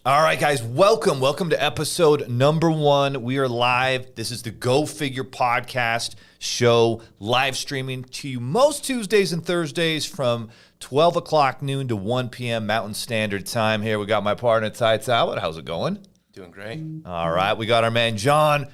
All right, guys, welcome to episode number 1. We are live. This is the Go Figure podcast show, live streaming to you most Tuesdays and Thursdays from 12 o'clock noon to 1 p.m. Mountain Standard Time. Here we got my partner, Ty Talbot. How's it going? Doing great. All right, we got our man, John,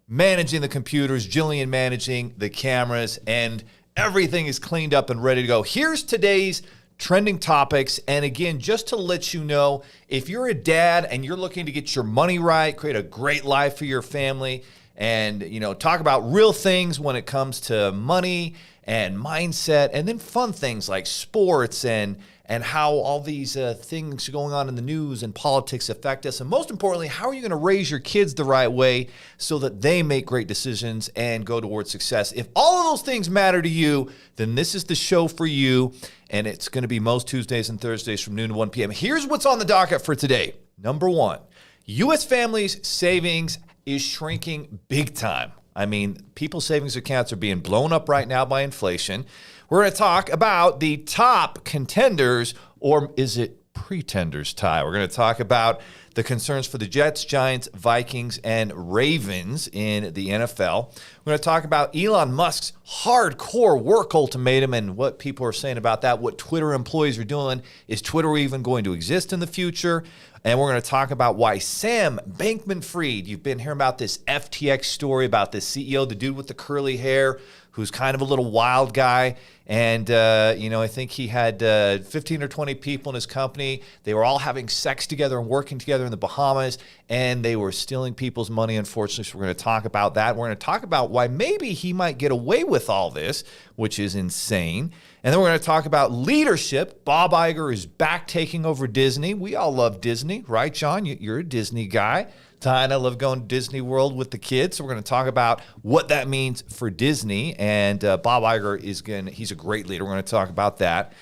managing the computers, Jillian managing the cameras, and everything is cleaned up and ready to go. Here's today's trending topics. And again, just to let you know, if you're a dad and you're looking to get your money right, create a great life for your family, and talk about real things when it comes to money and mindset, and then fun things like sports and how all these things going on in the news and politics affect us. And most importantly, how are you going to raise your kids the right way so that they make great decisions and go towards success? If all of those things matter to you, then this is the show for you. And it's going to be most Tuesdays and Thursdays from noon to 1 p.m. Here's what's on the docket for today. Number 1, U.S. families' savings is shrinking big time. I mean, people's savings accounts are being blown up right now by inflation. We're going to talk about the top contenders, or is it pretenders, Ty? We're going to talk about the concerns for the Jets, Giants, Vikings, and Ravens in the NFL. We're going to talk about Elon Musk's hardcore work ultimatum and what people are saying about that, what Twitter employees are doing. Is Twitter even going to exist in the future? And we're going to talk about why Sam Bankman-Fried, you've been hearing about this FTX story about this CEO, the dude with the curly hair, who's kind of a little wild guy. And, I think he had 15 or 20 people in his company. They were all having sex together and working together in the Bahamas, and they were stealing people's money, unfortunately. So we're going to talk about that. We're going to talk about why maybe he might get away with all this, which is insane. And then we're going to talk about leadership. Bob Iger is back taking over Disney. We all love Disney, right, John? You're a Disney guy. Ty and I love going to Disney World with the kids. So we're going to talk about what that means for Disney. And Bob Iger he's a great leader. We're going to talk about that.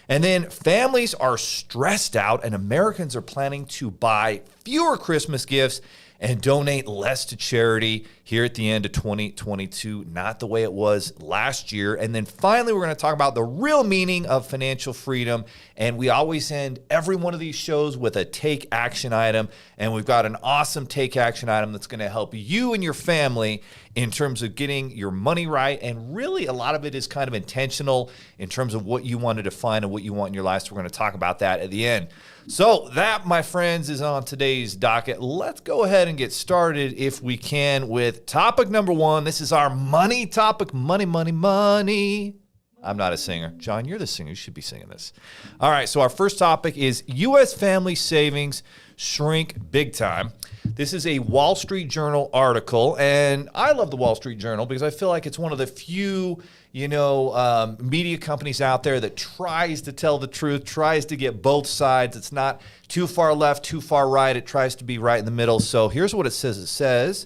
And then families are stressed out, and Americans are planning to buy fewer Christmas gifts and donate less to charity here at the end of 2022, not the way it was last year. And then finally, we're going to talk about the real meaning of financial freedom. And we always end every one of these shows with a take action item. And we've got an awesome take action item that's going to help you and your family in terms of getting your money right. And really, a lot of it is kind of intentional in terms of what you want to define and what you want in your life. So we're going to talk about that at the end. So that, my friends, is on today's docket. Let's go ahead and get started, if we can, with topic number 1. This is our money topic. Money, money, money. I'm not a singer. John, you're the singer. You should be singing this. All right, so our first topic is U.S. family savings shrink big time. This is a Wall Street Journal article, and I love the Wall Street Journal because I feel like it's one of the few media companies out there that tries to tell the truth, tries to get both sides. It's not too far left, too far right. It tries to be right in the middle. So here's what it says. It says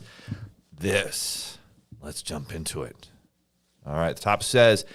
this. Let's jump into it. All right, the top says,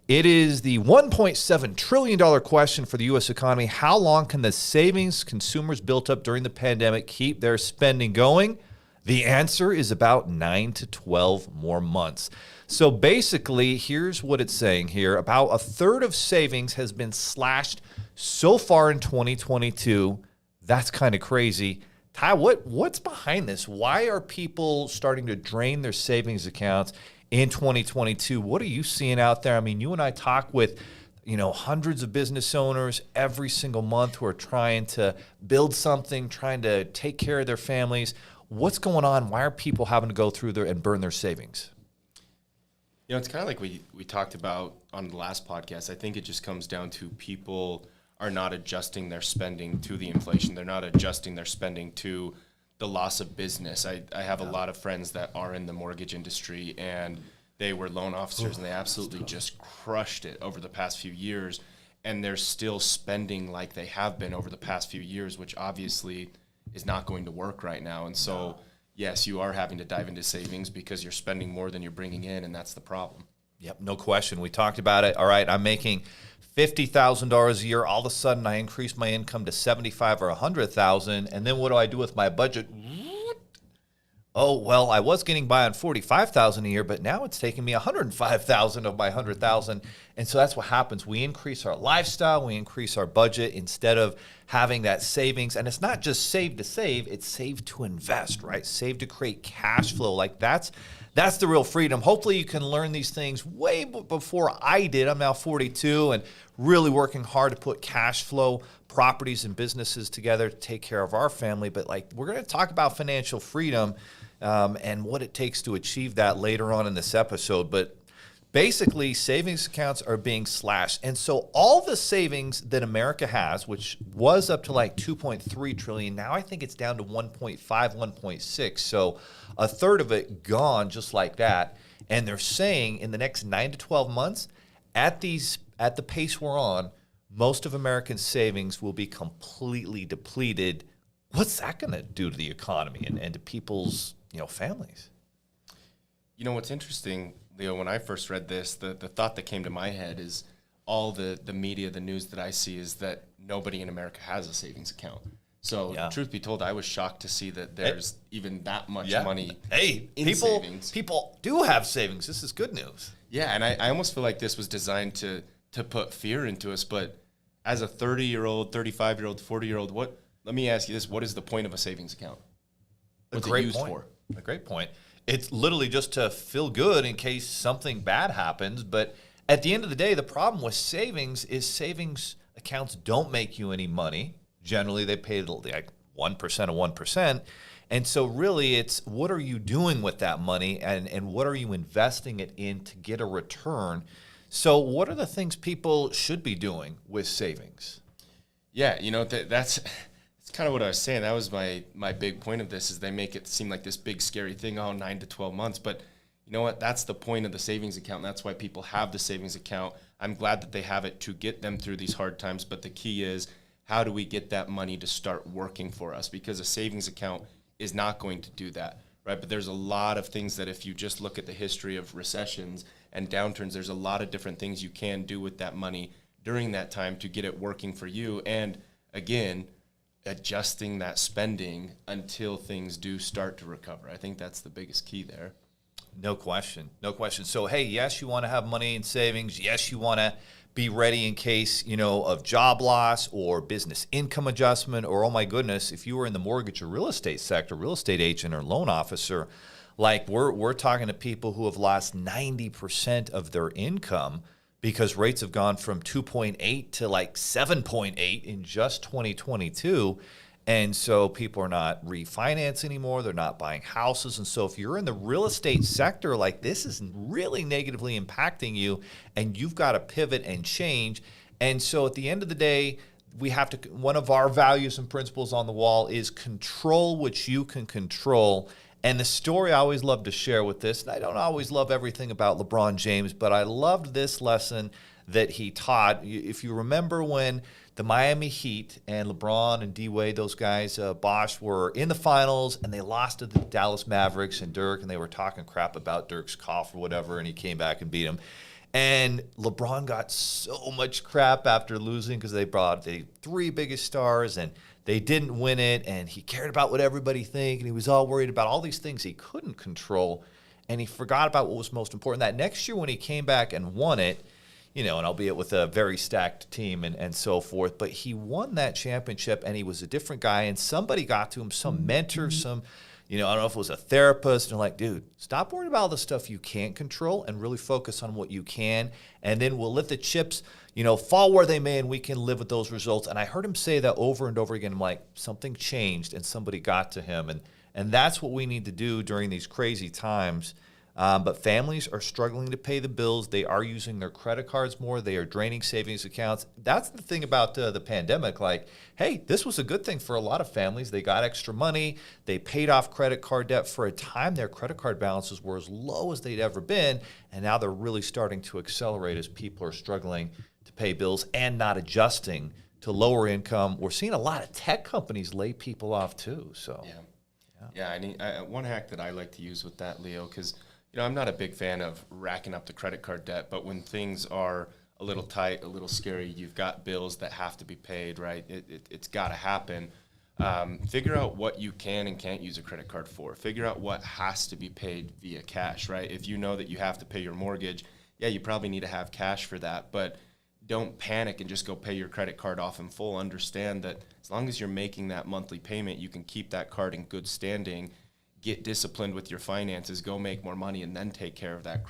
it is the $1.7 trillion question for the U.S. economy. How long can the savings consumers built up during the pandemic keep their spending going? The answer is about 9 to 12 more months. So basically, here's what it's saying here. About a third of savings has been slashed so far in 2022. That's kind of crazy. Ty, what's behind this? Why are people starting to drain their savings accounts in 2022? What are you seeing out there? I mean, you and I talk with hundreds of business owners every single month who are trying to build something, trying to take care of their families. What's going on? Why are people having to go through there and burn their savings? It's kind of like we talked about on the last podcast. I think it just comes down to people are not adjusting their spending to the inflation. They're not adjusting their spending to the loss of business. I have a lot of friends that are in the mortgage industry, and they were loan officers, and they absolutely just crushed it over the past few years. And they're still spending like they have been over the past few years, which obviously is not going to work right now. And so, yes, you are having to dive into savings because you're spending more than you're bringing in, and that's the problem. Yep, no question. We talked about it. All right, I'm making $50,000 a year. All of a sudden, I increase my income to $75,000 or $100,000, and then what do I do with my budget? Oh, well, I was getting by on 45,000 a year, but now it's taking me 105,000 of my 100,000. And so that's what happens. We increase our lifestyle, we increase our budget instead of having that savings. And it's not just save to save, it's save to invest, right? Save to create cash flow. Like that's the real freedom. Hopefully you can learn these things way before I did. I'm now 42 and really working hard to put cash flow properties and businesses together to take care of our family. But like we're going to talk about financial freedom and what it takes to achieve that later on in this episode. But basically, savings accounts are being slashed. And so all the savings that America has, which was up to like 2.3 trillion, now I think it's down to 1.5, 1.6. So a third of it gone just like that. And they're saying in the next 9 to 12 months, at the pace we're on, most of American savings will be completely depleted. What's that going to do to the economy and to people's families? You know, what's interesting, Leo, when I first read this, the thought that came to my head is all the media, the news that I see is that nobody in America has a savings account. So truth be told, I was shocked to see that there's even that much money in savings. People do have savings. This is good news. Yeah, and I almost feel like this was designed to put fear into us. But as a 30-year-old, 35-year-old, 40-year-old, let me ask you this. What is the point of a savings account? What's it used for? A great point. It's literally just to feel good in case something bad happens. But at the end of the day, the problem with savings is savings accounts don't make you any money. Generally, they pay like 1% of 1%. And so really, it's what are you doing with that money and what are you investing it in to get a return? So what are the things people should be doing with savings? Yeah, that's kind of what I was saying. That was my big point of this is they make it seem like this big scary thing, 9 to 12 months. But you know what? That's the point of the savings account. And that's why people have the savings account. I'm glad that they have it to get them through these hard times. But the key is, how do we get that money to start working for us? Because a savings account is not going to do that, right? But there's a lot of things that if you just look at the history of recessions and downturns, there's a lot of different things you can do with that money during that time to get it working for you. And again, adjusting that spending until things do start to recover. I think that's the biggest key there. No question. No question. So, hey, yes, you want to have money in savings. Yes, you want to be ready in case, of job loss or business income adjustment, or, oh my goodness, if you were in the mortgage or real estate sector, real estate agent or loan officer, like we're talking to people who have lost 90% of their income because rates have gone from 2.8 to like 7.8 in just 2022. And so people are not refinancing anymore. They're not buying houses. And so if you're in the real estate sector, like this is really negatively impacting you and you've got to pivot and change. And so at the end of the day, we have to, one of our values and principles on the wall is control what you can control. And the story I always love to share with this, and I don't always love everything about LeBron James, but I loved this lesson that he taught. If you remember when the Miami Heat and LeBron and D-Wade, those guys, Bosh, were in the finals and they lost to the Dallas Mavericks and Dirk, and they were talking crap about Dirk's cough or whatever, and he came back and beat him. And LeBron got so much crap after losing because they brought the three biggest stars and they didn't win it, and he cared about what everybody think, and he was all worried about all these things he couldn't control, and he forgot about what was most important. That next year when he came back and won it, and albeit with a very stacked team and so forth, but he won that championship, and he was a different guy, and somebody got to him, some mentor, some, I don't know if it was a therapist, and they're like, dude, stop worrying about all the stuff you can't control and really focus on what you can, and then we'll let the chips fall where they may, and we can live with those results. And I heard him say that over and over again. I'm like, something changed and somebody got to him. And that's what we need to do during these crazy times. But families are struggling to pay the bills. They are using their credit cards more. They are draining savings accounts. That's the thing about the pandemic. Like, hey, this was a good thing for a lot of families. They got extra money. They paid off credit card debt. For a time, their credit card balances were as low as they'd ever been. And now they're really starting to accelerate as people are struggling to pay bills and not adjusting to lower income. We're seeing a lot of tech companies lay people off too. So, one hack that I like to use with that, Leo, because I'm not a big fan of racking up the credit card debt, but when things are a little tight, a little scary, you've got bills that have to be paid, right? It's got to happen. Figure out what you can and can't use a credit card for. Figure out what has to be paid via cash, right? If you know that you have to pay your mortgage, yeah, you probably need to have cash for that, but don't panic and just go pay your credit card off in full. Understand that as long as you're making that monthly payment, you can keep that card in good standing, get disciplined with your finances, go make more money, and then take care of that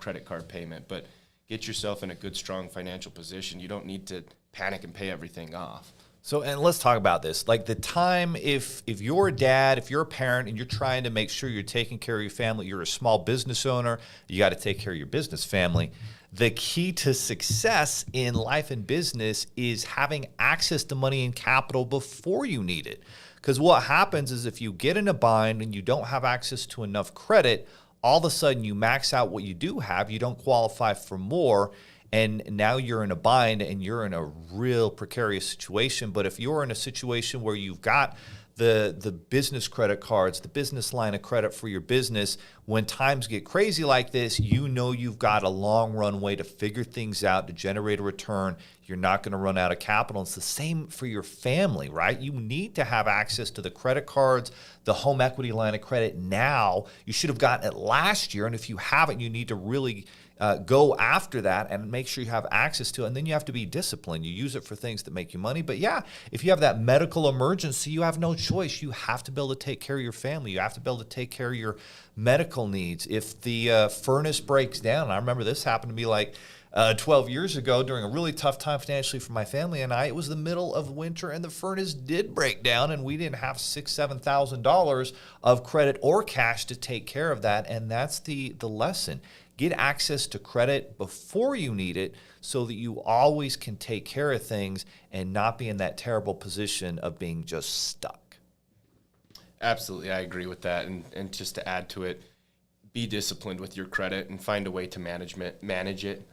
credit card payment. But get yourself in a good, strong financial position. You don't need to panic and pay everything off. So, and let's talk about this. Like the time, if you're a dad, if you're a parent, and you're trying to make sure you're taking care of your family, you're a small business owner, you got to take care of your business family. The key to success in life and business is having access to money and capital before you need it. Because what happens is if you get in a bind and you don't have access to enough credit, all of a sudden you max out what you do have, you don't qualify for more, and now you're in a bind and you're in a real precarious situation. But if you're in a situation where you've got the business credit cards, the business line of credit for your business, when times get crazy like this, you know you've got a long runway to figure things out, to generate a return. You're not going to run out of capital. It's the same for your family, right? You need to have access to the credit cards, the home equity line of credit now. You should have gotten it last year, and if you haven't, you need to really go after that and make sure you have access to it. And then you have to be disciplined. You use it for things that make you money. But yeah, if you have that medical emergency, you have no choice. You have to be able to take care of your family. You have to be able to take care of your medical needs. If the furnace breaks down, I remember this happened to me like 12 years ago during a really tough time financially for my family and I. It was the middle of winter and the furnace did break down and we didn't have $6,000-$7,000 of credit or cash to take care of that. And that's the lesson. Get access to credit before you need it so that you always can take care of things and not be in that terrible position of being just stuck. Absolutely, I agree with that. And just to add to it, be disciplined with your credit and find a way to manage it.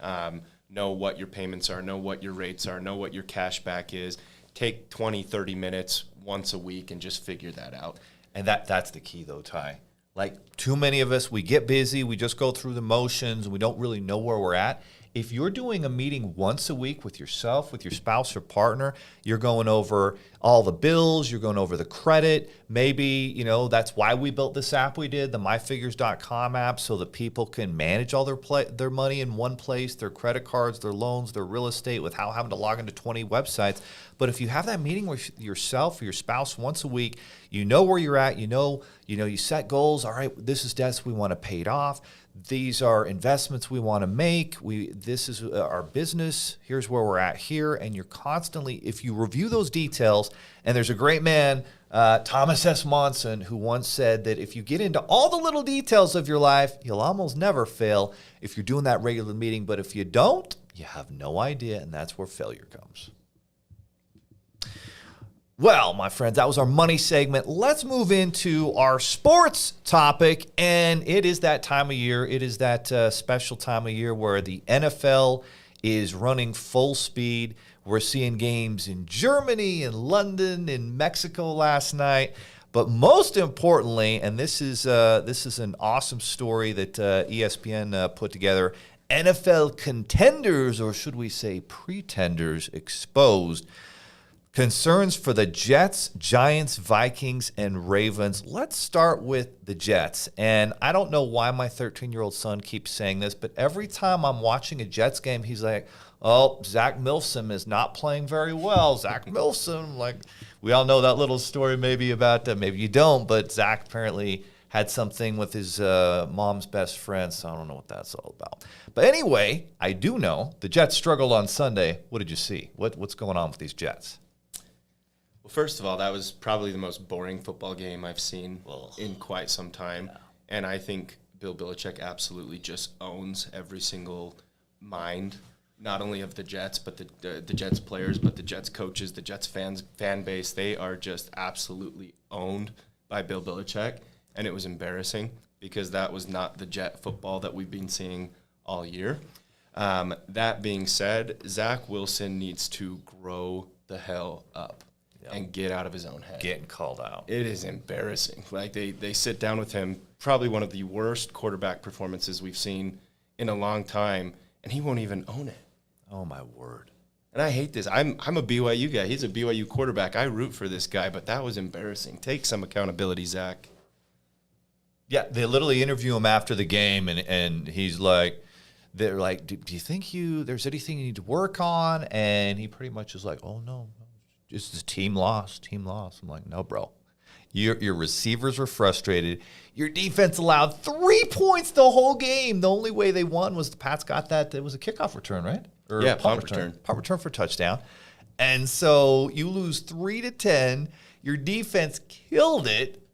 Know what your payments are, know what your rates are, know what your cash back is. Take 20, 30 minutes once a week and just figure that out. And that's the key though, Ty. Like too many of us, we get busy, we just go through the motions, and we don't really know where we're at. If you're doing a meeting once a week with yourself, with your spouse or partner, you're going over all the bills, you're going over the credit. Maybe, that's why we built this app we did, the myfigures.com app, so that people can manage all their money in one place, their credit cards, their loans, their real estate, without having to log into 20 websites. But if you have that meeting with yourself or your spouse once a week, you know where you're at, you set goals. All right, this is debts we want to pay off. These are investments we want to make. This is our business. Here's where we're at here. And you're constantly, if you review those details, and there's a great man, Thomas S. Monson, who once said that if you get into all the little details of your life, you'll almost never fail if you're doing that regular meeting. But if you don't, you have no idea, and that's where failure comes. Well, my friends, that was our money segment. Let's move into our sports topic, and it is that time of year. It is that special time of year where the NFL is running full speed. We're seeing games in Germany, in London, in Mexico last night. But most importantly, and this is an awesome story that ESPN put together, NFL contenders, or should we say pretenders, exposed. Concerns for the Jets, Giants, Vikings, and Ravens. Let's start with the Jets. And I don't know why my 13-year-old son keeps saying this, but every time I'm watching a Jets game, he's like, oh, Zach Milsom is not playing very well. Zach Milsom, like, we all know that little story maybe about, maybe you don't, but Zach apparently had something with his mom's best friend, so I don't know what that's all about. But anyway, I do know the Jets struggled on Sunday. What did you see? What's going on with these Jets? Well, first of all, that was probably the most boring football game I've seen in quite some time. Yeah. And I think Bill Belichick absolutely just owns every single mind, not only of the Jets, but the Jets players, but the Jets coaches, the Jets fan base. They are just absolutely owned by Bill Belichick. And it was embarrassing because that was not the Jet football that we've been seeing all year. That being said, Zach Wilson needs to grow the hell up. And get out of his own head. Getting called out. It is embarrassing. Like they sit down with him, probably one of the worst quarterback performances we've seen in a long time, and he won't even own it. Oh, my word. And I hate this. I'm a BYU guy. He's a BYU quarterback. I root for this guy, but that was embarrassing. Take some accountability, Zach. Yeah, they literally interview him after the game, and he's like, they're like, do you think there's anything you need to work on? And he pretty much is like, oh, no, just the team lost. I'm like, no, bro. Your receivers were frustrated. Your defense allowed 3 points the whole game. The only way they won was the Pats got that. It was a kickoff return, right? Or yeah, punt return. Punt return for a touchdown. And so you lose 3-10. Your defense killed it.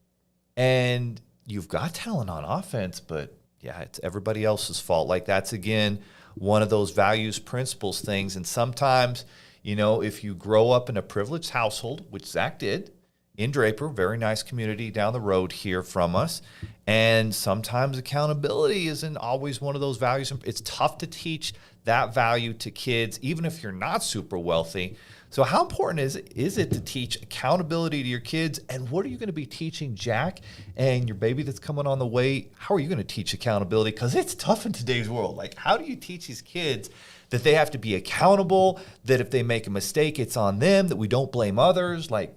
And you've got talent on offense, but, yeah, it's everybody else's fault. Like, that's, again, one of those values, principles things. And sometimes, if you grow up in a privileged household, which Zach did, in Draper, very nice community down the road here from us. And sometimes accountability isn't always one of those values. It's tough to teach that value to kids, even if you're not super wealthy. So how important is it to teach accountability to your kids? And what are you going to be teaching Jack and your baby that's coming on the way? How are you going to teach accountability? Because it's tough in today's world. Like, how do you teach these kids that they have to be accountable, that if they make a mistake, it's on them, that we don't blame others? Like,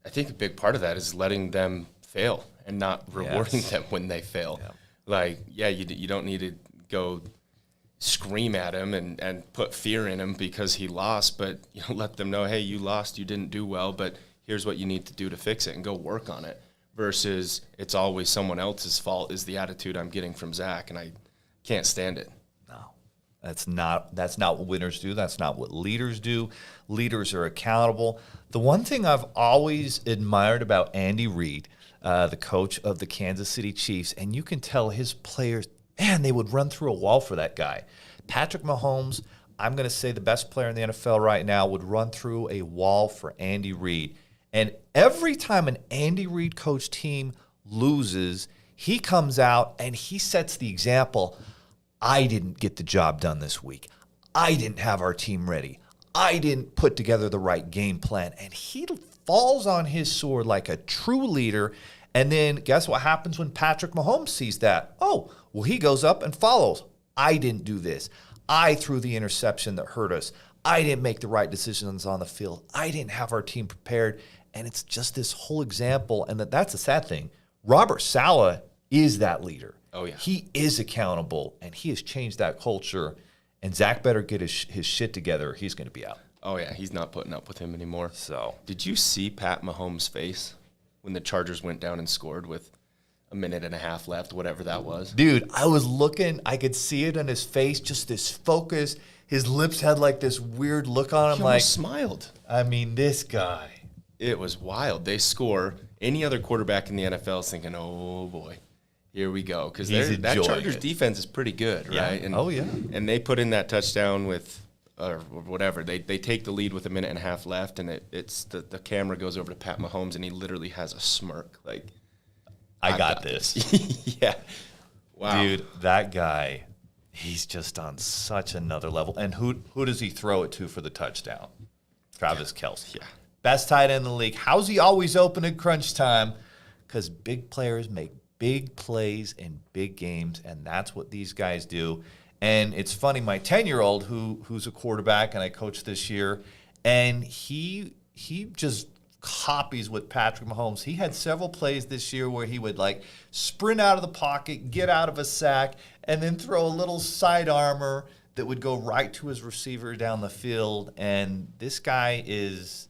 I think a big part of that is letting them fail and not rewarding them when they fail. Yeah. Like, you don't need to go scream at him and put fear in him because he lost, but let them know, hey, you lost, you didn't do well, but here's what you need to do to fix it and go work on it, versus it's always someone else's fault is the attitude I'm getting from Zach, and I can't stand it. No, that's not what winners do. That's not what leaders do. Leaders are accountable. The one thing I've always admired about Andy Reid, the coach of the Kansas City Chiefs, and you can tell his players, man, they would run through a wall for that guy. Patrick Mahomes, I'm going to say the best player in the NFL right now, would run through a wall for Andy Reid. And every time an Andy Reid coach team loses, he comes out and he sets the example. I didn't get the job done this week. I didn't have our team ready. I didn't put together the right game plan. And he falls on his sword like a true leader. And then guess what happens when Patrick Mahomes sees that? Oh, well, he goes up and follows. I didn't do this. I threw the interception that hurt us. I didn't make the right decisions on the field. I didn't have our team prepared. And it's just this whole example. And that's a sad thing. Robert Saleh is that leader. Oh, yeah. He is accountable, and he has changed that culture. And Zach better get his shit together. He's going to be out. Oh, yeah. He's not putting up with him anymore. So, did you see Pat Mahomes' face when the Chargers went down and scored with a minute and a half left, whatever that was? Dude, I was looking. I could see it on his face, just this focus. His lips had like this weird look on him. He like smiled. I mean, this guy. It was wild. They score. Any other quarterback in the NFL is thinking, oh, boy. Here we go, because that Chargers defense is pretty good, right? And, and they put in that touchdown with, or whatever. They take the lead with a minute and a half left, and it's the camera goes over to Pat Mahomes, and he literally has a smirk, like, I got this. Yeah, wow, dude, that guy, he's just on such another level. And who does he throw it to for the touchdown? Travis Kelce. Yeah, best tight end in the league. How's he always open at crunch time? Because big players make big plays in big games, and that's what these guys do. And it's funny, my 10-year-old who's a quarterback, and I coached this year, and he just copies what Patrick Mahomes. He had several plays this year where he would like sprint out of the pocket, get out of a sack, and then throw a little side armor that would go right to his receiver down the field. And this guy he's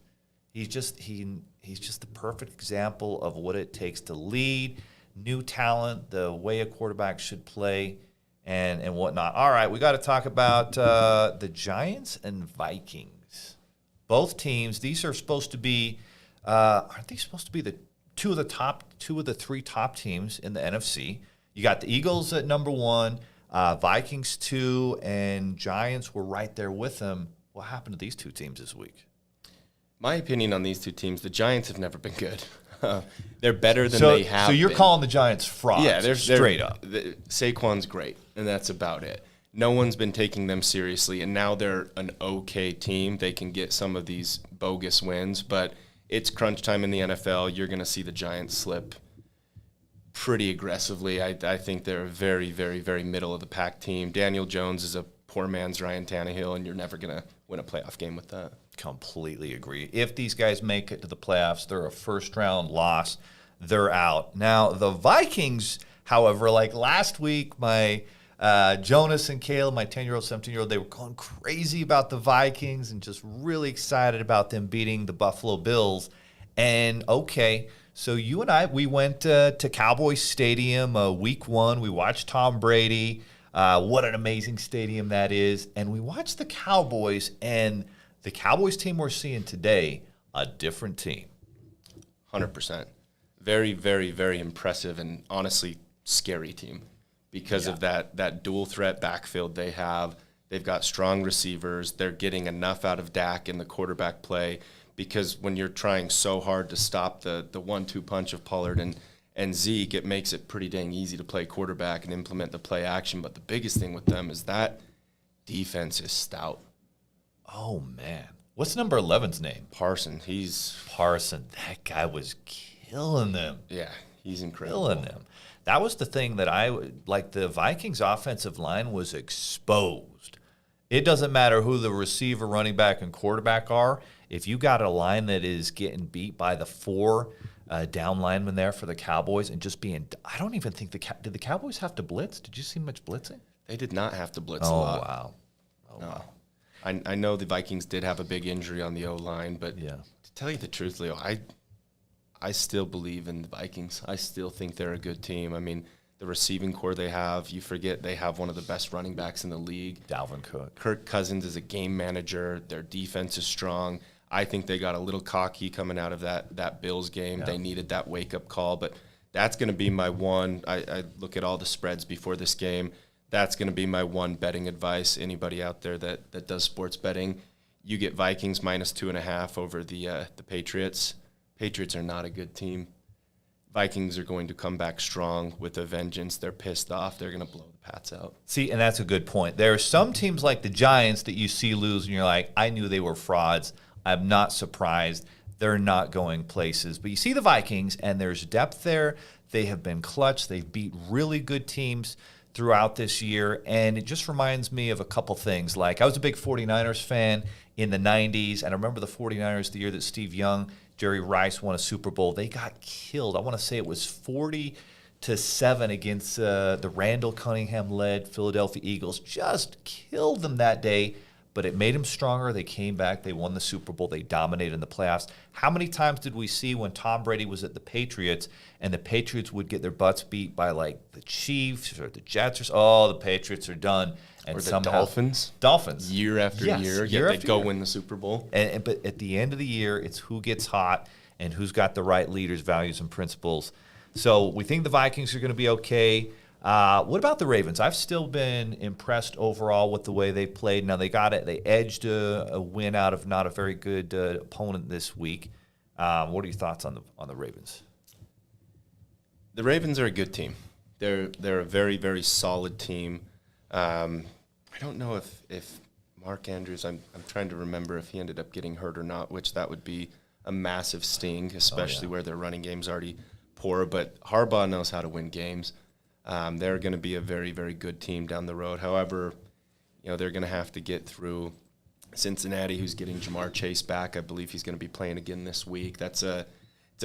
just the perfect example of what it takes to lead, new talent, the way a quarterback should play, and whatnot. All right, we got to talk about the Giants and Vikings. Both teams, these are supposed to be, aren't they supposed to be the two of the three top teams in the NFC? You got the Eagles at number 1, Vikings 2, and Giants were right there with them. What happened to these two teams this week? My opinion on these two teams, the Giants have never been good. They're better than they have been. So you're been. Calling the Giants frauds, they're straight up. Saquon's great, and that's about it. No one's been taking them seriously, and now they're an okay team. They can get some of these bogus wins, but it's crunch time in the NFL. You're going to see the Giants slip pretty aggressively. I think they're a very, very, very middle-of-the-pack team. Daniel Jones is a poor man's Ryan Tannehill, and you're never going to win a playoff game with that. Completely agree. If these guys make it to the playoffs, they're a first-round loss. They're out. Now, the Vikings, however, like last week, my Jonas and Caleb, my 10-year-old, 17-year-old, they were going crazy about the Vikings and just really excited about them beating the Buffalo Bills. And, okay, so you and I, we went to Cowboys Stadium week 1. We watched Tom Brady. What an amazing stadium that is. And we watched the Cowboys, and the Cowboys team we're seeing today, a different team. 100%. Very, very, very impressive and honestly scary team because of that dual threat backfield they have. They've got strong receivers. They're getting enough out of Dak in the quarterback play because when you're trying so hard to stop the 1-2 punch of Pollard and Zeke, it makes it pretty dang easy to play quarterback and implement the play action. But the biggest thing with them is that defense is stout. Oh, man. What's number 11's name? Parson. Parson. That guy was killing them. Yeah, he's incredible. Killing them. That was the thing that the Vikings offensive line was exposed. It doesn't matter who the receiver, running back, and quarterback are. If you got a line that is getting beat by the 4 down linemen there for the Cowboys and just being, I don't even think did the Cowboys have to blitz? Did you see much blitzing? They did not have to blitz a lot. Wow. Wow. I know the Vikings did have a big injury on the O-line, but to tell you the truth, Leo, I still believe in the Vikings. I still think they're a good team. I mean, the receiving core they have, you forget they have one of the best running backs in the league. Dalvin Cook. Kirk Cousins is a game manager. Their defense is strong. I think they got a little cocky coming out of that Bills game. Yeah. They needed that wake-up call, but that's going to be my one. I look at all the spreads before this game. That's going to be my one betting advice. Anybody out there that does sports betting, you get Vikings -2.5 over the Patriots. Patriots are not a good team. Vikings are going to come back strong with a vengeance. They're pissed off. They're going to blow the Pats out. See, and that's a good point. There are some teams like the Giants that you see lose, and you're like, I knew they were frauds. I'm not surprised. They're not going places. But you see the Vikings, and there's depth there. They have been clutch. They've beat really good teams throughout this year, and it just reminds me of a couple things. Like, I was a big 49ers fan in the 90s, and I remember the 49ers the year that Steve Young, Jerry Rice won a Super Bowl. They got killed. I want to say it was 40-7 against the Randall Cunningham-led Philadelphia Eagles. Just killed them that day, but it made them stronger. They came back. They won the Super Bowl. They dominated in the playoffs. How many times did we see when Tom Brady was at the Patriots and the Patriots would get their butts beat by, like, the Chiefs or the Jets or the Patriots are done. And or the Dolphins. Year after year. They go win the Super Bowl. But at the end of the year, it's who gets hot and who's got the right leaders, values, and principles. So we think the Vikings are going to be okay. What about the Ravens? I've still been impressed overall with the way they played. Now, they edged a win out of not a very good opponent this week. What are your thoughts on the Ravens? The Ravens are a good team. They're a very, very solid team. I don't know if Mark Andrews, I'm trying to remember if he ended up getting hurt or not, which that would be a massive sting, especially where their running game's already poor. But Harbaugh knows how to win games. They're going to be a very, very good team down the road. However, they're going to have to get through Cincinnati, who's getting Jamar Chase back. I believe he's going to be playing again this week. It's a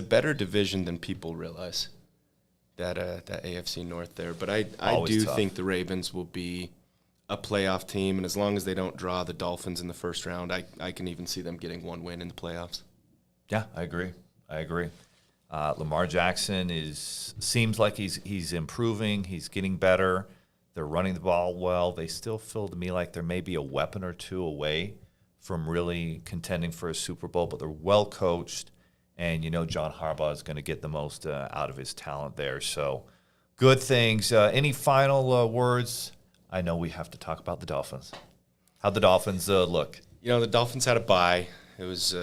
better division than people realize. That AFC North there. But I do think the Ravens will be a playoff team, and as long as they don't draw the Dolphins in the first round, I can even see them getting one win in the playoffs. Yeah, I agree. Lamar Jackson seems like he's improving. He's getting better. They're running the ball well. They still feel to me like there may be a weapon or two away from really contending for a Super Bowl, but they're well coached. And John Harbaugh is going to get the most out of his talent there. So good things. Any final words? I know we have to talk about the Dolphins. How'd the Dolphins look? The Dolphins had a bye. It was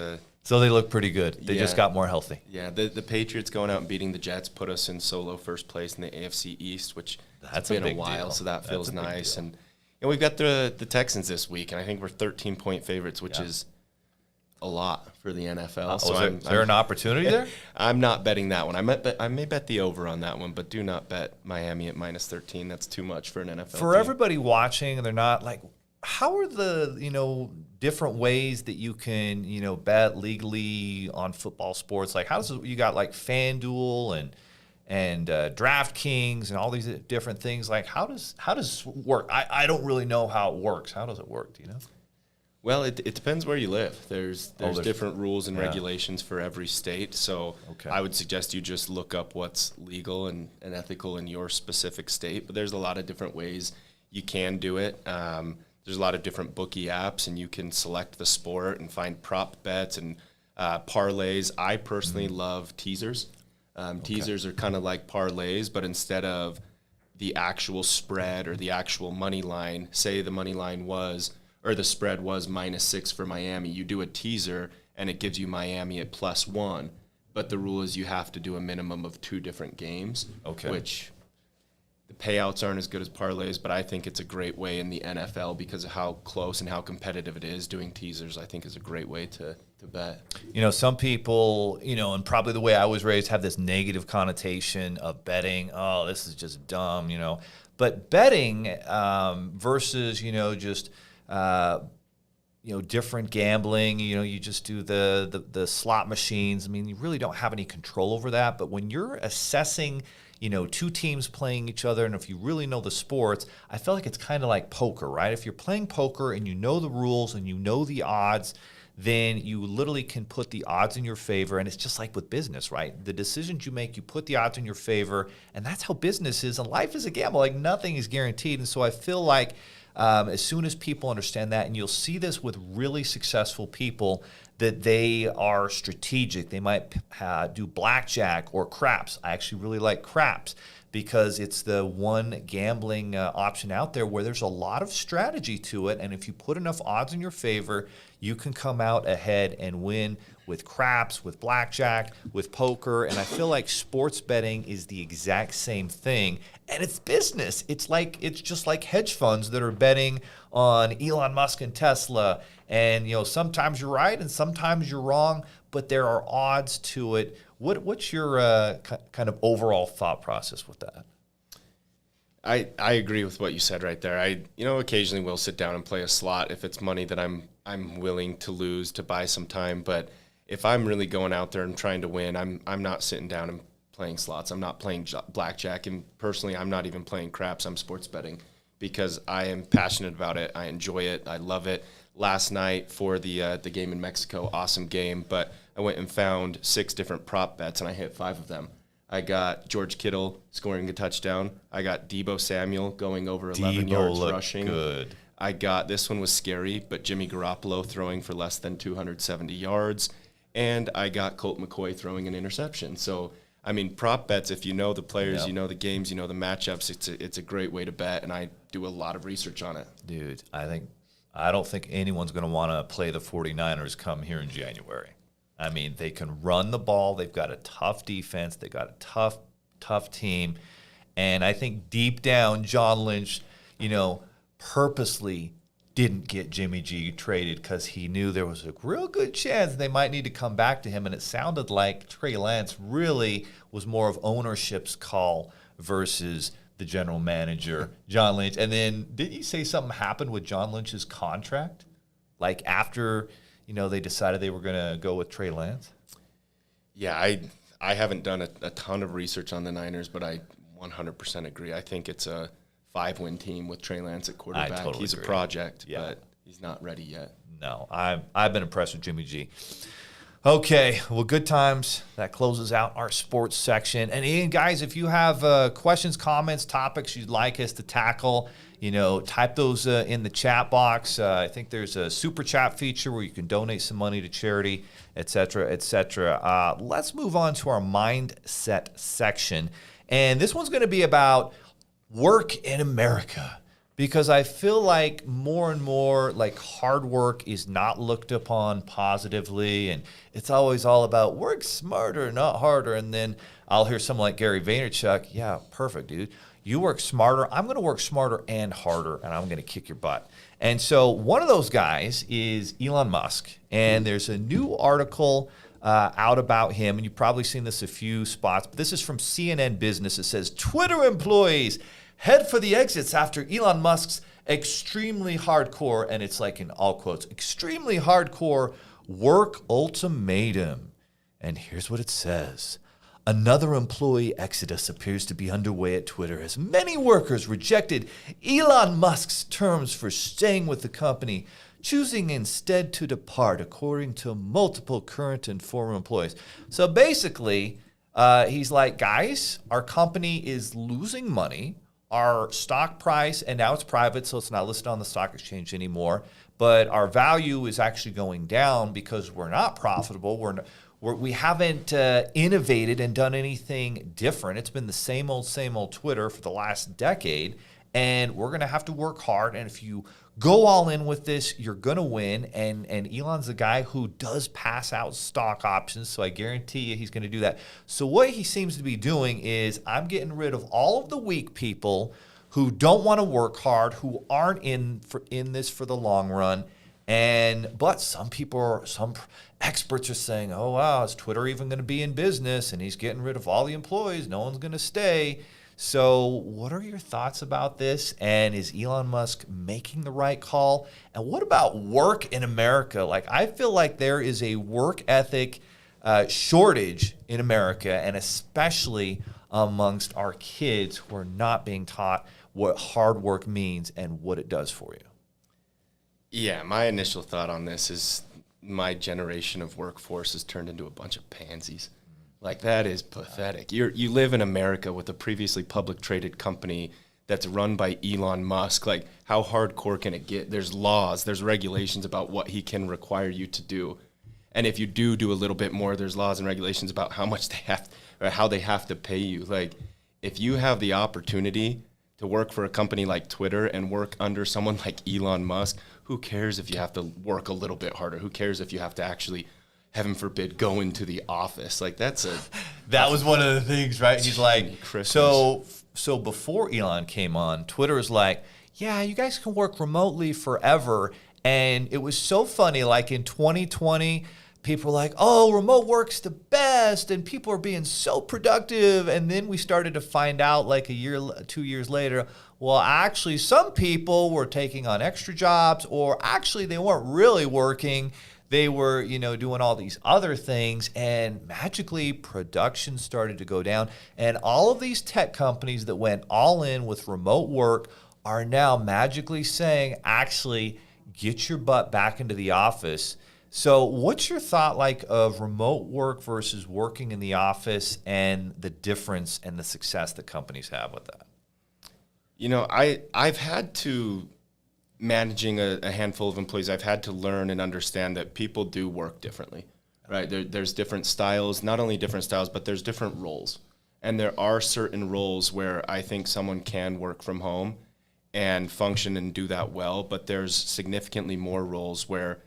so they look pretty good. They just got more healthy. Yeah, the Patriots going out and beating the Jets put us in solo first place in the AFC East, which has been a while, so that feels nice. And we've got the Texans this week, and I think we're 13-point favorites, which is a lot for the NFL. So is there an opportunity there? I'm not betting that one. I may bet the over on that one, but do not bet Miami at -13. That's too much for an NFL For team. everybody watching, they're not like, how are the, different ways that you can, bet legally on football sports? Like, how does you got like FanDuel and DraftKings and all these different things? Like, how does it work? I don't really know how it works. How does it work? Do you know? Well, it depends where you live. There's different rules and regulations for every state. So I would suggest you just look up what's legal and ethical in your specific state. But there's a lot of different ways you can do it. There's a lot of different bookie apps, and you can select the sport and find prop bets and parlays. I personally love teasers. Teasers are kind of like parlays, but instead of the actual spread or the actual money line, say the money line was, or the spread was -6 for Miami, you do a teaser and it gives you Miami at +1. But the rule is you have to do a minimum of 2 different games, which the payouts aren't as good as parlays, but I think it's a great way in the NFL because of how close and how competitive it is. Doing teasers, I think, is a great way to bet. Some people, and probably the way I was raised, have this negative connotation of betting. Oh, this is just dumb, But betting versus, just different gambling, you just do the slot machines. I mean, you really don't have any control over that. But when you're assessing, 2 teams playing each other, and if you really know the sports, I feel like it's kind of like poker, right? If you're playing poker and you know the rules and you know the odds, then you literally can put the odds in your favor. And it's just like with business, right? The decisions you make, you put the odds in your favor, and that's how business is. And life is a gamble. Like, nothing is guaranteed. And so I feel like as soon as people understand that, and you'll see this with really successful people, that they are strategic. They might do blackjack or craps. I actually really like craps because it's the one gambling option out there where there's a lot of strategy to it. And if you put enough odds in your favor, you can come out ahead and win with craps, with blackjack, with poker. And I feel like sports betting is the exact same thing. And it's business. It's just like hedge funds that are betting on Elon Musk and Tesla. And, sometimes you're right and sometimes you're wrong, but there are odds to it. What's your kind of overall thought process with that? I agree with what you said right there. I occasionally will sit down and play a slot if it's money that I'm willing to lose to buy some time. But if I'm really going out there and trying to win, I'm not sitting down and playing slots. I'm not playing blackjack, and personally, I'm not even playing craps. I'm sports betting because I am passionate about it. I enjoy it. I love it. Last night for the game in Mexico, awesome game, but I went and found 6 different prop bets, and I hit 5 of them. I got George Kittle scoring a touchdown. I got Deebo Samuel going over 11 yards rushing. Good. I got, this one was scary, but Jimmy Garoppolo throwing for less than 270 yards. And I got Colt McCoy throwing an interception. So, I mean, prop bets, if you know the players, you know the games, you know the matchups, it's a great way to bet, and I do a lot of research on it. Dude, I don't think anyone's going to want to play the 49ers come here in January. I mean, they can run the ball. They've got a tough defense. They got a tough team. And I think deep down, John Lynch, purposely didn't get Jimmy G traded because he knew there was a real good chance they might need to come back to him. And it sounded like Trey Lance really was more of ownership's call versus the general manager, John Lynch. And then didn't you say something happened with John Lynch's contract? Like after, they decided they were going to go with Trey Lance? Yeah, I haven't done a ton of research on the Niners, but I 100% agree. I think it's a 5-win team with Trey Lance at quarterback. I totally He's agree. A project, but he's not ready yet. No, I've been impressed with Jimmy G. Okay, well, good times. That closes out our sports section. And Ian, guys, if you have questions, comments, topics you'd like us to tackle, type those in the chat box. I think there's a super chat feature where you can donate some money to charity, et cetera, et cetera. Let's move on to our mindset section. And this one's going to be about work in America. Because I feel like more and more like hard work is not looked upon positively, and it's always all about work smarter, not harder. And then I'll hear someone like Gary Vaynerchuk, yeah, perfect, dude. You work smarter. I'm going to work smarter and harder, and I'm going to kick your butt. And so one of those guys is Elon Musk, and there's a new article out about him, and you've probably seen this a few spots, but this is from CNN Business. It says, Twitter employees head for the exits after Elon Musk's extremely hardcore, and it's like in all quotes, extremely hardcore work ultimatum. And here's what it says. Another employee exodus appears to be underway at Twitter as many workers rejected Elon Musk's terms for staying with the company, choosing instead to depart, according to multiple current and former employees. So basically, he's like, guys, our company is losing money. Our stock price, and now it's private, so it's not listed on the stock exchange anymore, but our value is actually going down because we're not profitable. We haven't innovated and done anything different. It's been the same old Twitter for the last decade, and we're going to have to work hard. And if you go all in with this, you're going to win. And Elon's the guy who does pass out stock options, so I guarantee you he's going to do that. So what he seems to be doing is, I'm getting rid of all of the weak people who don't want to work hard, who aren't in this for the long run. But some experts are saying, oh, wow, is Twitter even going to be in business? And he's getting rid of all the employees. No one's going to stay. So what are your thoughts about this? And is Elon Musk making the right call? And what about work in America? Like, I feel like there is a work ethic shortage in America, and especially amongst our kids who are not being taught what hard work means and what it does for you. Yeah, my initial thought on this is my generation of workforce has turned into a bunch of pansies. Like, that is pathetic. You live in America with a previously public traded company that's run by Elon Musk. Like, how hardcore can it get? There's laws, there's regulations about what he can require you to do. And if you do a little bit more, there's laws and regulations about how much they have, or how they have to pay you. Like, if you have the opportunity to work for a company like Twitter and work under someone like Elon Musk, who cares if you have to work a little bit harder? Who cares if you have to actually, heaven forbid, go into the office? Like, that was one of the things, right? He's like, so before Elon came on, Twitter was like, yeah, you guys can work remotely forever. And it was so funny, like in 2020, people were like, oh, remote work's the best, and people are being so productive. And then we started to find out, like a year, 2 years later, well, actually, some people were taking on extra jobs, or actually they weren't really working. They were, doing all these other things, and magically production started to go down. And all of these tech companies that went all in with remote work are now magically saying, actually, get your butt back into the office. So what's your thought like of remote work versus working in the office, and the difference and the success that companies have with that? I've had to, managing a handful of employees, I've had to learn and understand that people do work differently, right? There's different styles, not only different styles, but there's different roles. And there are certain roles where I think someone can work from home and function and do that well, but there's significantly more roles where,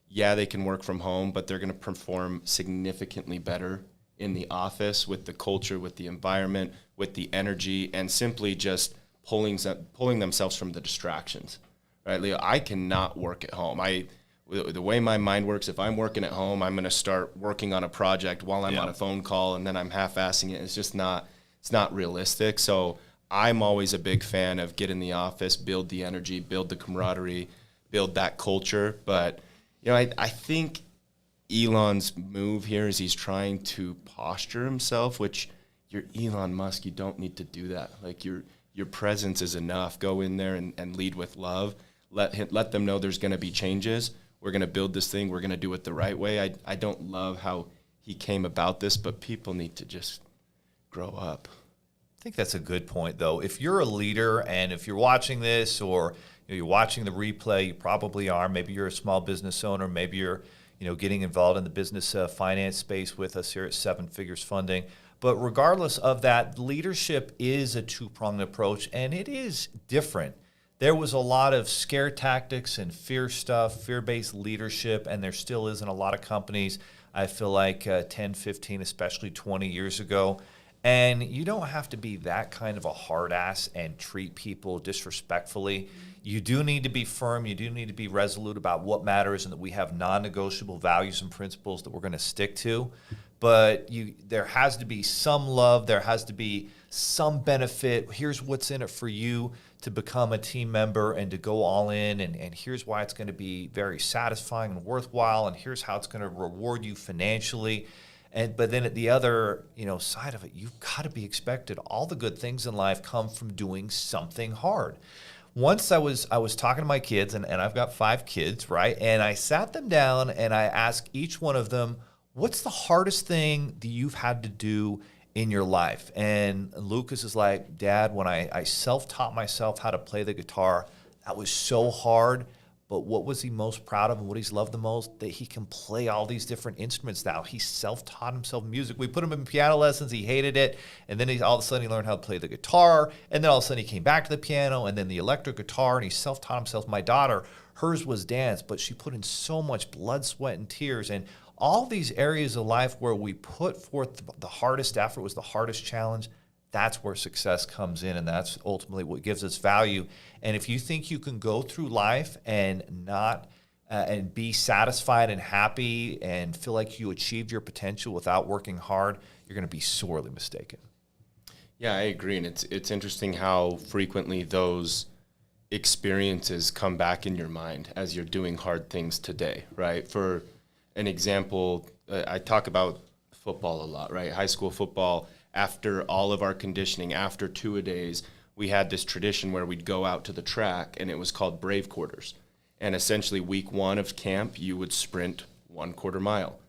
yeah, they can work from home, but they're going to perform significantly better in the office, with the culture, with the environment, with the energy, and simply just pulling themselves from the distractions. Right, Leo, I cannot work at home. The way my mind works, if I'm working at home, I'm going to start working on a project while I'm on a phone call, and then I'm half-assing it. It's not realistic. So I'm always a big fan of get in the office, build the energy, build the camaraderie, build that culture. But, I think Elon's move here is he's trying to posture himself, which you're Elon Musk, you don't need to do that. Like, your presence is enough. Go in there and lead with love. Let them know there's going to be changes. We're going to build this thing. We're going to do it the right way. I don't love how he came about this, but people need to just grow up. I think that's a good point, though. If you're a leader, and if you're watching this, or you're watching the replay, you probably are. Maybe you're a small business owner. Maybe you're getting involved in the business finance space with us here at Seven Figures Funding. But regardless of that, leadership is a two-pronged approach, and it is different. There was a lot of scare tactics and fear stuff, fear-based leadership, and there still is in a lot of companies. I feel like 10, 15, especially 20 years ago. And you don't have to be that kind of a hard ass and treat people disrespectfully. You do need to be firm. You do need to be resolute about what matters, and that we have non-negotiable values and principles that we're going to stick to. but there has to be some love. There has to be some benefit. Here's what's in it for you to become a team member and to go all in. And here's why it's going to be very satisfying and worthwhile. And here's how it's going to reward you financially. But then at the other, side of it, you've got to be expected. All the good things in life come from doing something hard. Once I was talking to my kids, and I've got 5 kids, right? And I sat them down and I asked each one of them, what's the hardest thing that you've had to do in your life? And Lucas is like, Dad, when I self-taught myself how to play the guitar, that was so hard. But what was he most proud of and what he's loved the most? That he can play all these different instruments now. He self-taught himself music. We put him in piano lessons. He hated it. And then all of a sudden he learned how to play the guitar. And then all of a sudden he came back to the piano and then the electric guitar, and he self-taught himself. My daughter, hers was dance, but she put in so much blood, sweat, and tears. And all these areas of life where we put forth the hardest effort, was the hardest challenge, that's where success comes in, and that's ultimately what gives us value. And if you think you can go through life and not and be satisfied and happy and feel like you achieved your potential without working hard, you're going to be sorely mistaken. Yeah, I agree, and it's interesting how frequently those experiences come back in your mind as you're doing hard things today, right? For an example, I talk about football a lot, right? High school football. After all of our conditioning, after 2-a-days, we had this tradition where we'd go out to the track, and it was called Brave Quarters. And essentially, week 1 of camp, you would sprint 1/4 mile.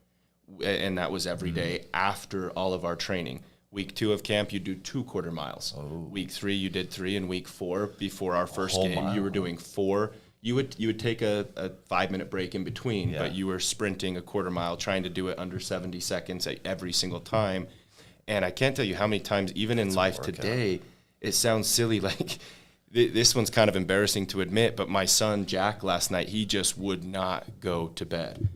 And that was every day after all of our training. Week 2 of camp, you do 2/4 miles. Oh. Week 3, you did 3. And week 4, before our first game, mile. You were doing 4. You would take a 5-minute break in between, but you were sprinting 1/4 mile, trying to do it under 70 seconds every single time. And I can't tell you how many times, even in life today, it sounds silly. Like, this one's kind of embarrassing to admit, but my son, Jack, last night, he just would not go to bed.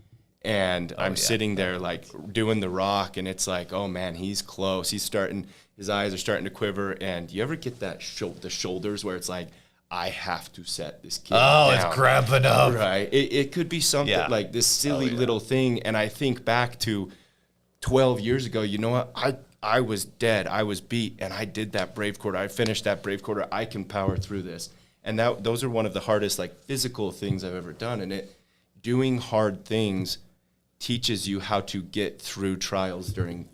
And I'm sitting there, like, doing the rock, and it's like, oh, man, he's close. His eyes are starting to quiver. And you ever get that the shoulders where it's like, I have to set this kid down. It's cramping up. Right. It could be something like this silly little thing. And I think back to 12 years ago, you know what? I was dead. I was beat, and I did that brave quarter. I finished that brave quarter. I can power through this. And those are one of the hardest, physical things I've ever done. And doing hard things teaches you how to get through trials during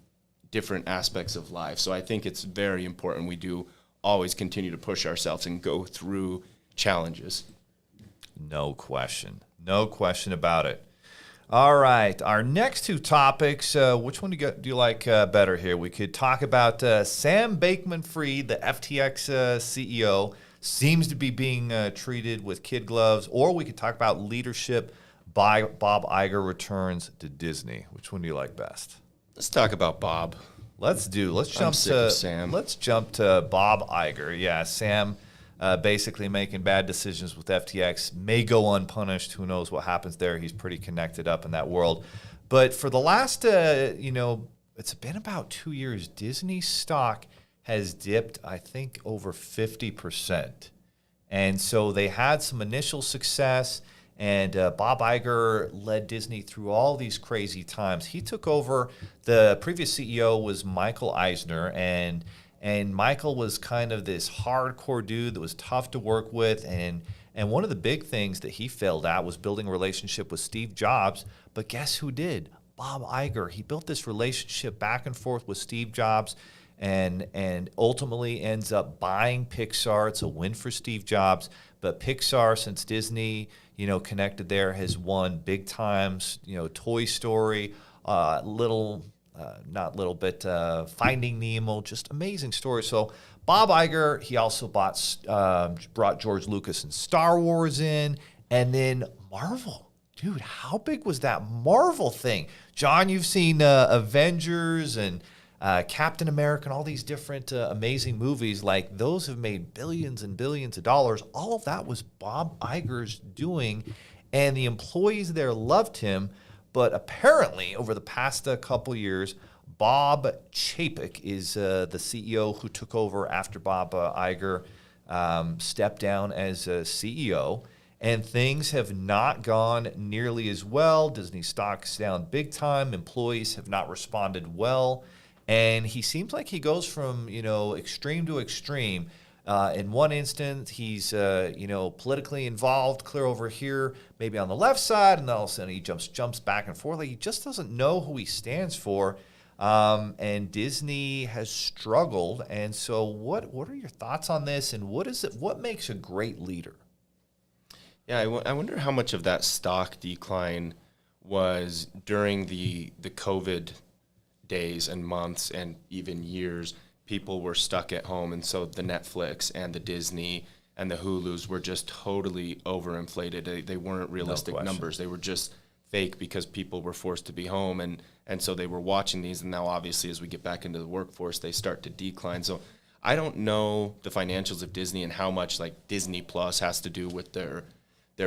different aspects of life. So I think it's very important we do always continue to push ourselves and go through challenges. No question. No question about it. All right, our next 2 topics, which one do you like better here? We could talk about Sam Bankman-Fried, the FTX CEO, seems to be being treated with kid gloves, or we could talk about leadership by Bob Iger returns to Disney. Which one do you like best? Let's talk about Bob. Let's jump to Sam. Let's jump to Bob Iger. Yeah, Sam basically making bad decisions with FTX, may go unpunished. Who knows what happens there? He's pretty connected up in that world. But for the last, it's been about 2 years, Disney stock has dipped, I think, over 50%. And so they had some initial success, and Bob Iger led Disney through all these crazy times. He took over. The previous CEO was Michael Eisner, and Michael was kind of this hardcore dude that was tough to work with. And one of the big things that he failed at was building a relationship with Steve Jobs. But guess who did? Bob Iger. He built this relationship back and forth with Steve Jobs and ultimately ends up buying Pixar. It's a win for Steve Jobs. But Pixar, since Disney, connected there, has won big times. Toy Story, Finding Nemo, just amazing stories. So Bob Iger, he also brought George Lucas and Star Wars in, and then Marvel. Dude, how big was that Marvel thing? John, you've seen Avengers and Captain America and all these different amazing movies. Like, those have made billions and billions of dollars. All of that was Bob Iger's doing, and the employees there loved him. But apparently, over the past couple years, Bob Chapek is the CEO who took over after Bob Iger stepped down as CEO. and things have not gone nearly as well. Disney stock's down big time. Employees have not responded well. And he seems like he goes from, extreme to extreme. In one instance, he's, politically involved, clear over here, maybe on the left side, and then all of a sudden he jumps back and forth. Like, he just doesn't know who he stands for. And Disney has struggled. And so what are your thoughts on this, and what makes a great leader? Yeah, I wonder how much of that stock decline was during the COVID days and months and even years. People were stuck at home, and so the Netflix and the Disney and the Hulus were just totally overinflated. They weren't realistic numbers. They were just fake because people were forced to be home, and so they were watching these, and now obviously as we get back into the workforce, they start to decline. So I don't know the financials of Disney and how much like Disney Plus has to do with their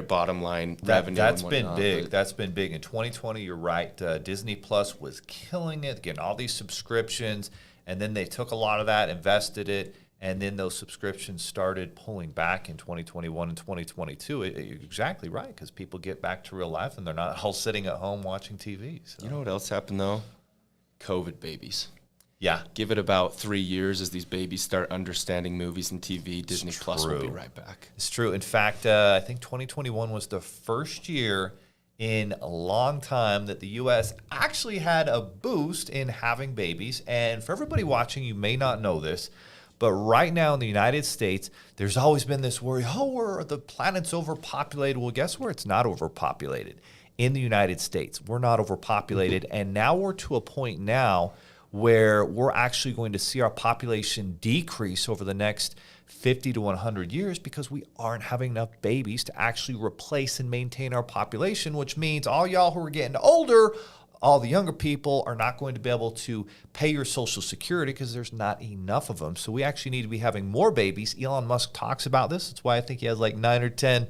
bottom line revenue. That's been big. That's been big. In 2020, you're right. Disney Plus was killing it, getting all these subscriptions, and then they took a lot of that, invested it, and then those subscriptions started pulling back in 2021 and 2022. You're exactly right, because people get back to real life, and they're not all sitting at home watching TV. So. You know what else happened, though? COVID babies. Yeah. Give it about 3 years as these babies start understanding movies and TV. Disney Plus will be right back. It's true. In fact, I think 2021 was the first year in a long time that the U.S. actually had a boost in having babies. And for everybody watching, you may not know this, but right now in the United States, there's always been this worry, the planet's overpopulated. Well, guess where it's not overpopulated? In the United States. We're not overpopulated. And now we're to a point now where we're actually going to see our population decrease over the next 50 to 100 years because we aren't having enough babies to actually replace and maintain our population, which means all y'all who are getting older, all the younger people are not going to be able to pay your Social Security because there's not enough of them. So we actually need to be having more babies. Elon Musk talks about this. That's why I think he has like 9 or 10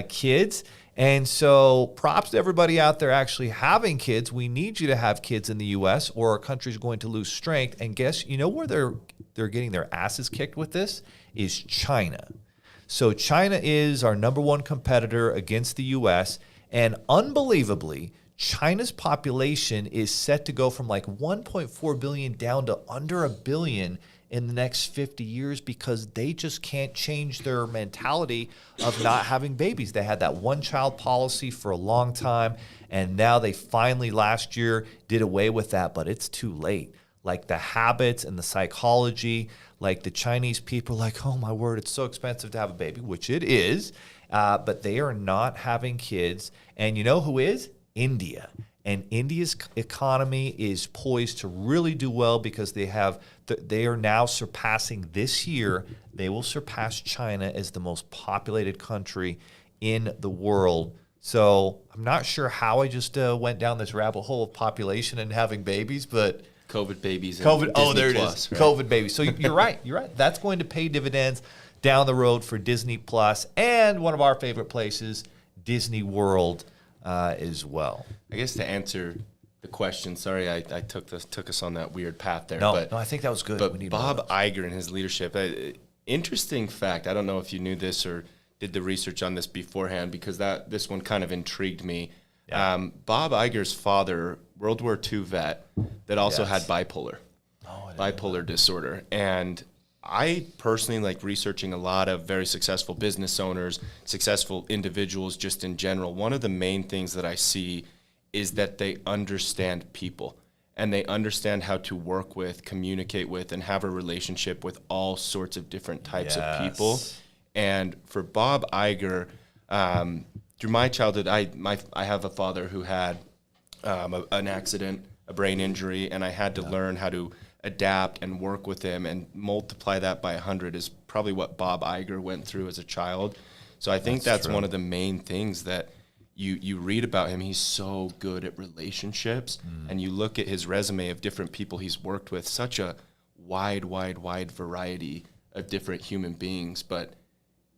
kids. And so props to everybody out there actually having kids. We need you to have kids in the U.S. or our country's going to lose strength. And guess, where they're getting their asses kicked with this is China. So China is our number one competitor against the U.S. And unbelievably, China's population is set to go from like 1.4 billion down to under a billion in the next 50 years because they just can't change their mentality of not having babies. They had that one-child policy for a long time, and now they finally last year did away with that, but it's too late. Like the habits and the psychology, like the Chinese people are like, oh my word, it's so expensive to have a baby, which it is, but they are not having kids. And you know who is? India. And India's economy is poised to really do well because they are now surpassing this year. They will surpass China as the most populated country in the world. So I'm not sure how I just went down this rabbit hole of population and having babies, but COVID babies. COVID. Oh, there it is. Right? COVID babies. So you're right. You're right. That's going to pay dividends down the road for Disney Plus and one of our favorite places, Disney World. As well. I guess to answer the question, sorry I took us on that weird path there. No, I think that was good. But Bob Iger and his leadership, interesting fact, I don't know if you knew this or did the research on this beforehand because this one kind of intrigued me. Yeah. Bob Iger's father, World War II vet, that also had bipolar disorder. And I personally like researching a lot of very successful business owners, successful individuals just in general. One of the main things that I see is that they understand people and they understand how to work with, communicate with, and have a relationship with all sorts of different types of people. And for Bob Iger, through my childhood, I have a father who had an accident, a brain injury, and I had to learn how to adapt and work with him and multiply that by 100 is probably what Bob Iger went through as a child. So I think that's one of the main things that you read about him. He's so good at relationships, and you look at his resume of different people he's worked with, such a wide variety of different human beings, but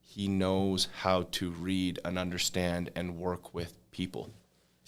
he knows how to read and understand and work with people.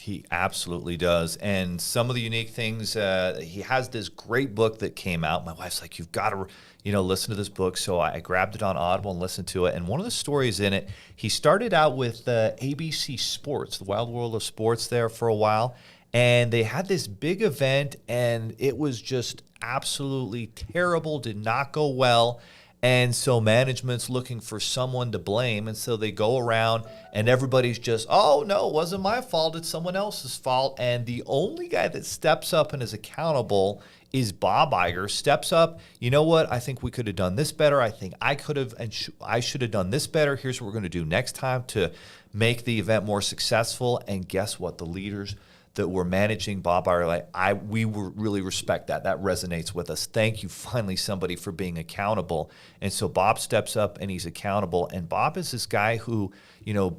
He absolutely does. And some of the unique things, he has this great book that came out. My wife's like, you've got to, listen to this book. So I grabbed it on Audible and listened to it. And one of the stories in it, he started out with ABC Sports, the Wild World of Sports there for a while. And they had this big event, and it was just absolutely terrible, did not go well. And so management's looking for someone to blame. And so they go around and everybody's just, oh, no, it wasn't my fault. It's someone else's fault. And the only guy that steps up and is accountable is Bob Iger. Steps up. You know what? I think we could have done this better. I think I could have and I should have done this better. Here's what we're going to do next time to make the event more successful. And guess what? The leaders that we're managing Bob Iger, we really respect that. That resonates with us. Thank you, finally, somebody for being accountable. And so Bob steps up and he's accountable. And Bob is this guy who,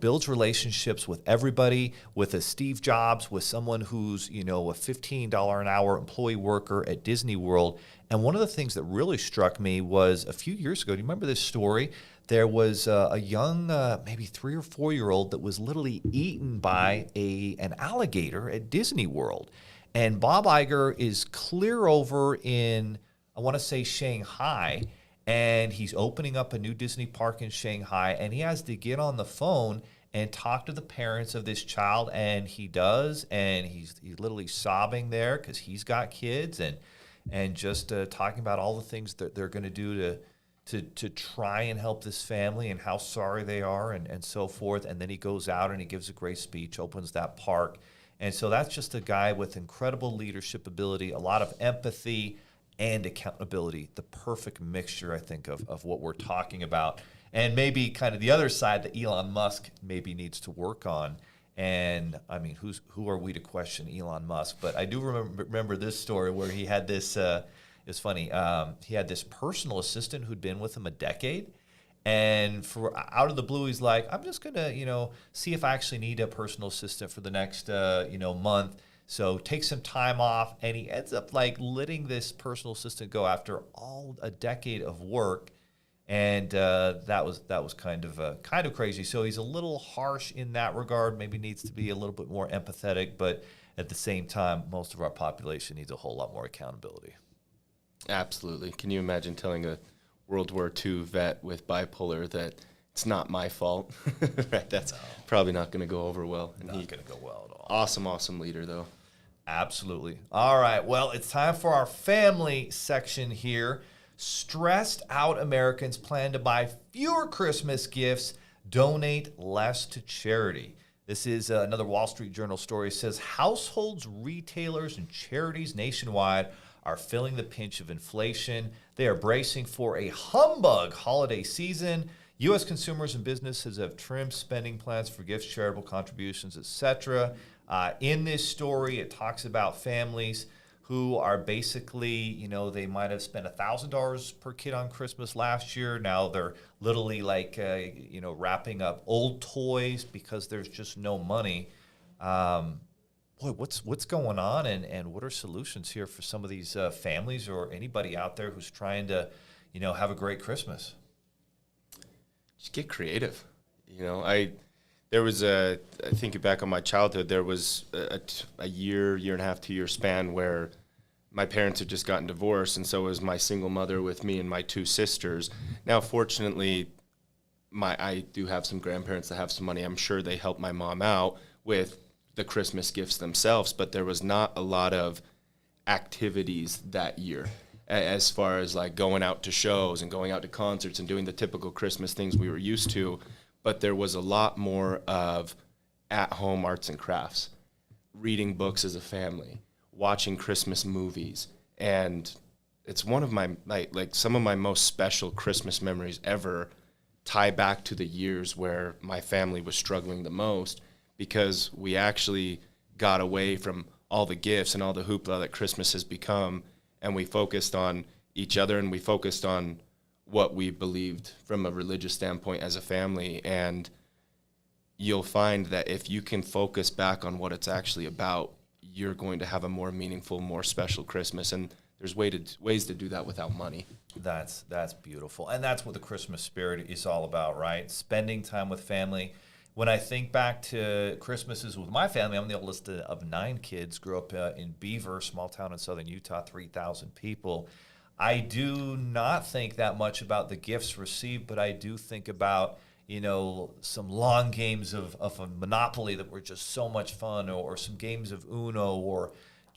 builds relationships with everybody, with a Steve Jobs, with someone who's, a $15 an hour employee worker at Disney World. And one of the things that really struck me was a few years ago, do you remember this story? There was a young, maybe 3 or 4 year old that was literally eaten by an alligator at Disney World. And Bob Iger is clear over in, I want to say Shanghai, and he's opening up a new Disney park in Shanghai, and he has to get on the phone and talk to the parents of this child, and he does, and he's literally sobbing there because he's got kids, and just talking about all the things that they're going to do to try and help this family and how sorry they are and so forth. And then he goes out and he gives a great speech, opens that park. And so that's just a guy with incredible leadership ability, a lot of empathy and accountability, the perfect mixture, I think, of what we're talking about. And maybe kind of the other side that Elon Musk maybe needs to work on. And I mean, who are we to question Elon Musk? But I do remember this story where he had this, it's funny, he had this personal assistant who'd been with him a decade. And for out of the blue, he's like, I'm just going to, see if I actually need a personal assistant for the next, month. So take some time off. And he ends up like letting this personal assistant go after all a decade of work. And that was kind of crazy. So he's a little harsh in that regard. Maybe needs to be a little bit more empathetic. But at the same time, most of our population needs a whole lot more accountability. Absolutely. Can you imagine telling a World War II vet with bipolar that it's not my fault? Right, that's probably not going to go over well. Not going to go well at all. Awesome leader, though. Absolutely. All right. Well, it's time for our family section here. Stressed out Americans plan to buy fewer Christmas gifts, donate less to charity. This is another Wall Street Journal story. It says households, retailers, and charities nationwide are feeling the pinch of inflation. They are bracing for a humbug holiday season. U.S. consumers and businesses have trimmed spending plans for gifts, charitable contributions, etc. In this story, it talks about families who are basically, they might have spent $1,000 per kid on Christmas last year. Now they're literally like, wrapping up old toys because there's just no money. What's going on, and what are solutions here for some of these families or anybody out there who's trying to, have a great Christmas? Just get creative. There was I thinking back on my childhood, there was a year and a half, 2 year span where my parents had just gotten divorced, and so it was my single mother with me and my 2 sisters. Now, fortunately, I do have some grandparents that have some money. I'm sure they helped my mom out with the Christmas gifts themselves, but there was not a lot of activities that year as far as like going out to shows and going out to concerts and doing the typical Christmas things we were used to. But there was a lot more of at-home arts and crafts, reading books as a family, watching Christmas movies. And it's one of my, like some of my most special Christmas memories ever tie back to the years where my family was struggling the most, because we actually got away from all the gifts and all the hoopla that Christmas has become, and we focused on each other, and we focused on what we believed from a religious standpoint as a family. And you'll find that if you can focus back on what it's actually about, you're going to have a more meaningful, more special Christmas. And there's ways to do that without money. That's beautiful. And that's what the Christmas spirit is all about, right? Spending time with family. when I think back to Christmases with my family, I'm the oldest of 9 kids, grew up in Beaver, small town in southern Utah, 3,000 people. I do not think that much about the gifts received, but I do think about, some long games of a Monopoly that were just so much fun, or some games of Uno, or